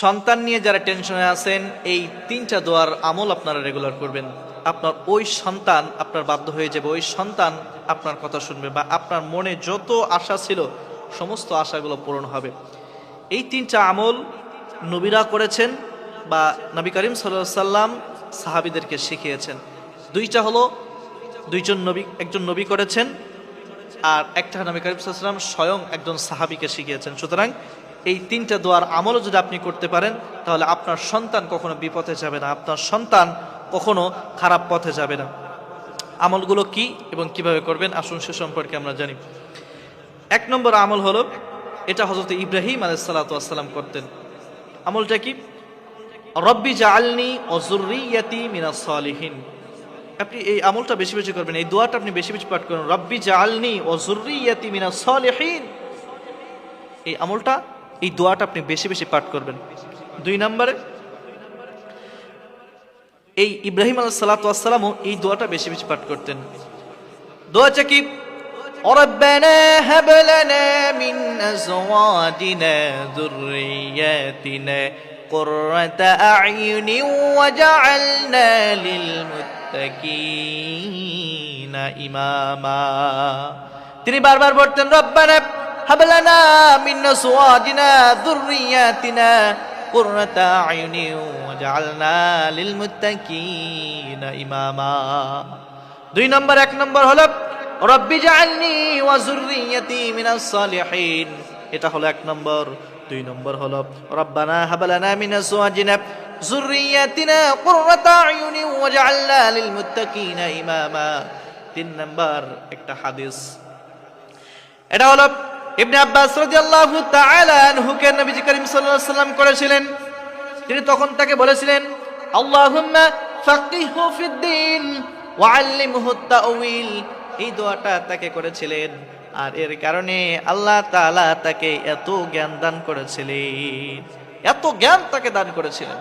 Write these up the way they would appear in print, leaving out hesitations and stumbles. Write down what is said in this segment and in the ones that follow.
সন্তান নিয়ে যারা টেনশনে আছেন, এই তিনটা দোয়ার আমল আপনারা রেগুলার করবেন। আপনার ওই সন্তান আপনার বাধ্য হয়ে যাবে, ওই সন্তান আপনার কথা শুনবে, বা আপনার মনে যত আশা ছিল সমস্ত আশাগুলো পূরণ হবে। এই তিনটা আমল নবীরা করেছেন, বা নবী করিম সাল্লাল্লাহু আলাইহি সাল্লাম সাহাবীদেরকে শিখিয়েছেন। দুইটা হলো একজন নবী করেছেন, আর একটা নবী করিম সাল্লাল্লাহু আলাইহি সাল্লাম স্বয়ং একজন সাহাবীকে শিখিয়েছেন। সুতরাং এই তিনটা দোয়ার আমলও যদি আপনি করতে পারেন, তাহলে আপনার সন্তান কখনো বিপথে যাবে না, আপনার সন্তান কখনো খারাপ পথে যাবে না। আমলগুলো কি এবং কিভাবে করবেন আসুন সে সম্পর্কে আমরা জানি। 1 নম্বর আমল হলো, এটা হযরত ইব্রাহিম আলাইহিস সালাতু ওয়াস সালাম করতেন। আমলটা কি? রব্বি জাআলনি ওয়া যুররিয়াতি মিনাস সালিহিন। আপনি এই আমলটা বেশি বেশি করবেন, এই দোয়াটা আপনি বেশি বেশি পাঠ করুন, রব্বি জাআলনি ওয়া যুররিয়াতি মিনাস সালিহিন। এই আমলটা, এই দোয়াটা আপনি বেশি বেশি পাঠ করবেন। 2 নম্বরে, এই ইব্রাহিম আলাইহিস সালাতু ওয়াস সালামও এই দোয়াটা বেশি বেশি পাঠ করতেন। দোয়াটা কি? রব্বানা হাব লানা মিন আজওয়াজিনা যুররিয়াতিনা কুররাতা আ'য়ুনিন ওয়াজআলনা লিল মুত্তাকিনা ইমামা। তিনি বারবার বলতেন, রব্বানা হাব লানা মিন আজওয়াজিনা যুররিয়াতিনা কুররাতা আ'য়ুনিন ওয়াজআলনা লিল মুত্তাকিনা ইমামা। 2 নম্বর, 1 নম্বর হলো রব্বি জাআলনি ওয়া যুররিয়াতি মিনাস সালিহিন, এটা হলো 1 নম্বর। 2 নম্বর হলো রব্বানা হাব লানা মিন আজওয়াজিনা যুররিয়াতিনা কুররাতা আ'য়ুনিন ওয়াজআলনা লিল মুত্তাকিনা ইমামা। 3 নম্বর একটা হাদিস, এটা হলো ইবনে আব্বাস রাদিয়াল্লাহু তাআলা আনহুকে নবী করিম সাল্লাল্লাহু আলাইহি ওয়াসাল্লাম করেছিলেন। তিনি তখন তাকে বলেছিলেন, আল্লাহুম্মা ফাক্কিহহু ফিদ-দ্বীন ওয়া আল্লিমহু আত-তা'ওয়িল। এই দোয়াটা তাকে করেছিলেন, আর এর কারণে আল্লাহ তাআলা তাকে এত জ্ঞান দান করেছিলেন, এত জ্ঞান তাকে দান করেছিলেন।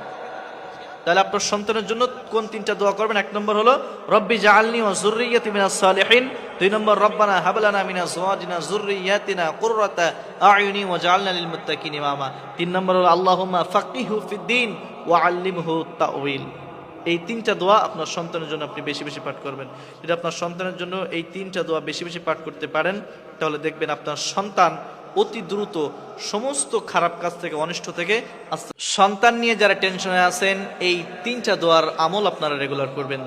তাহলে আপনার সন্তানের জন্য কোন 3টা দোয়া করবেন? 1 নম্বর হলো রব্বি জাআলনি ওয়া যুররিয়াতি মিনাস সালিহিন। 2 নম্বর রব্বানা হাব লানা মিন আজওয়াজিনা যুররিয়াতিনা কুররাতা আ'য়ুনিন ওয়াজআলনা লিল মুত্তাকিনা ইমামা। 3 নম্বর হলো আল্লাহুম্মা ফাক্কিহহু ফিদ-দ্বীন ওয়া আল্লিমহু আত-তা'ওয়িল। এই 3টা দোয়া আপনার সন্তানের জন্য আপনি বেশি বেশি পাঠ করবেন। যদি আপনার সন্তানের জন্য এই 3টা দোয়া বেশি বেশি পাঠ করতে পারেন, তাহলে দেখবেন আপনার সন্তান অতি দ্রুত সমস্ত খারাপ কাজ থেকে, অনিষ্ট থেকে। সন্তান নিয়ে যারা টেনশনে আছেন, এই 3টা দোয়ার আমল আপনারা রেগুলার করবেন।